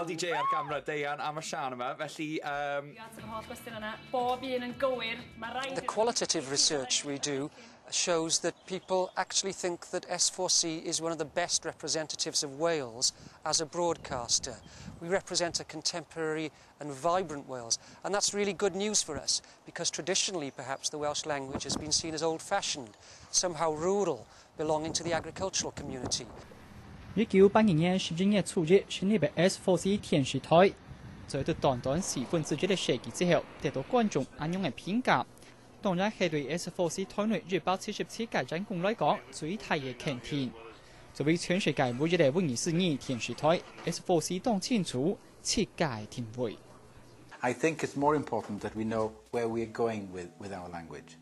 LDJ ar gamera Deian am y sian yma, felly... The qualitative research we do shows that people actually think that S4C is one of the best representatives of Wales as a broadcaster. We represent a contemporary and vibrant Wales, and that's really good news for us, because traditionally perhaps the Welsh language has been seen as old-fashioned, somehow rural, belonging to the agricultural community. 1982年12月初日成立嘅 S4C 電視台，在到短短4分之一嘅時期之後，得到觀眾啱樣嘅評價。當然係對 S4C 台內277間展公來講最大嘅肯定。作為全世界唯一嘅24電視台 ，S4C 當清楚世界定位。I think it's more important that we know where we're going with our language.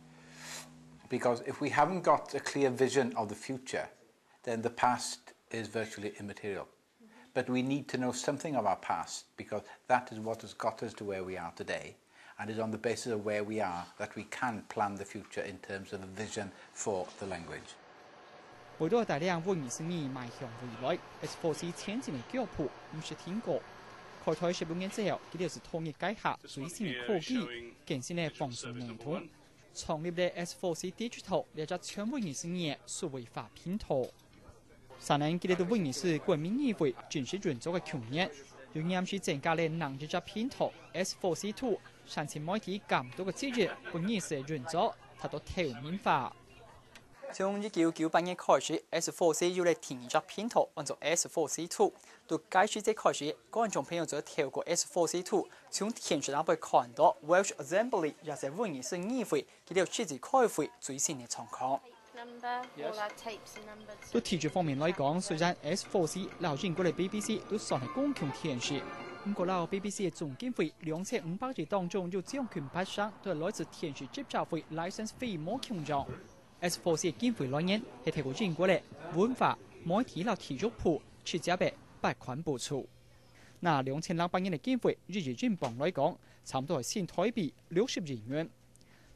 Because if we haven't got a clear vision of the future, then the past is virtually immaterial. But we need to know something of our past, because that is what has got us to where we are today, and is on the basis of where we are that we can plan the future in terms of a vision for the language. 為咗大量24邁向未來 ，S4C 前進嘅腳步唔是停過。開台16年之後，佢哋是統一改下最新嘅科技，更新嘅放送內容。創立嘅 S4C Digital 列咗全24數位化平台。3年佢哋到24國民議會正式運作嘅去年，又啱是增加了能力嘅平台 S4C2， 上次媒體監督嘅資質24運作，達到透明化。從1998年開始 ，S4C 有了另一隻平台，叫做 S4C2。到該時節開始，觀眾朋友就透過 S4C2 從電視上會看到 Welsh Assembly 也是24議會佢哋設置開會最新嘅狀況。到體育方面來講，雖然 S4C 撈英國嘅 BBC 都算係公共電視，不過撈 BBC 嘅總經費2500億當中，有將近8%都係來自電視接收費 license fee 冇強狀。S4C 嘅經費來源係透過英國嘅文化、媒體撈體育部設置嘅撥款補助。那2200億嘅經費，日英鎊來講，差唔多係新台幣60億元。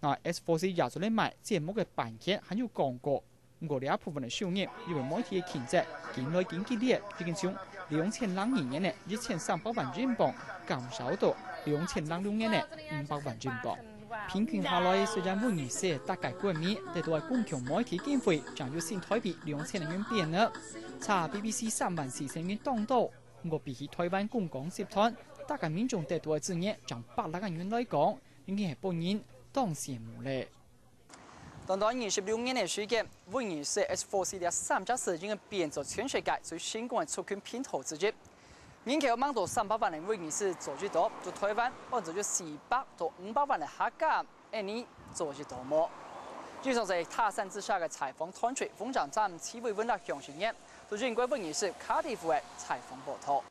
那 S4C 也做嚟賣節目嘅版權，還有廣告。我哋一部分嘅收入，因為媒體嘅競爭，近來經濟力已經從2002年嘅1300萬英鎊減少到2006年嘅500萬英鎊。平均下來，雖然24大概國民得到公共媒體經費，將有新台幣2000元變額，差 BBC 34000元當道。我比起台灣公共集團，大概民眾得到嘅資源，將800萬元來講，已經係本人當羨慕咧。短短26年嘅時間，24 S4C 嘅3家事件變做全世界最成功嘅觸控平台之一。年期望到300萬嘅24做得到，到台灣按照400到500萬嘅客家，一年做得到麼？以上係他山之下嘅採訪團隊，風站站七位溫達向前嘅，到英國24卡迪夫嘅採訪報道。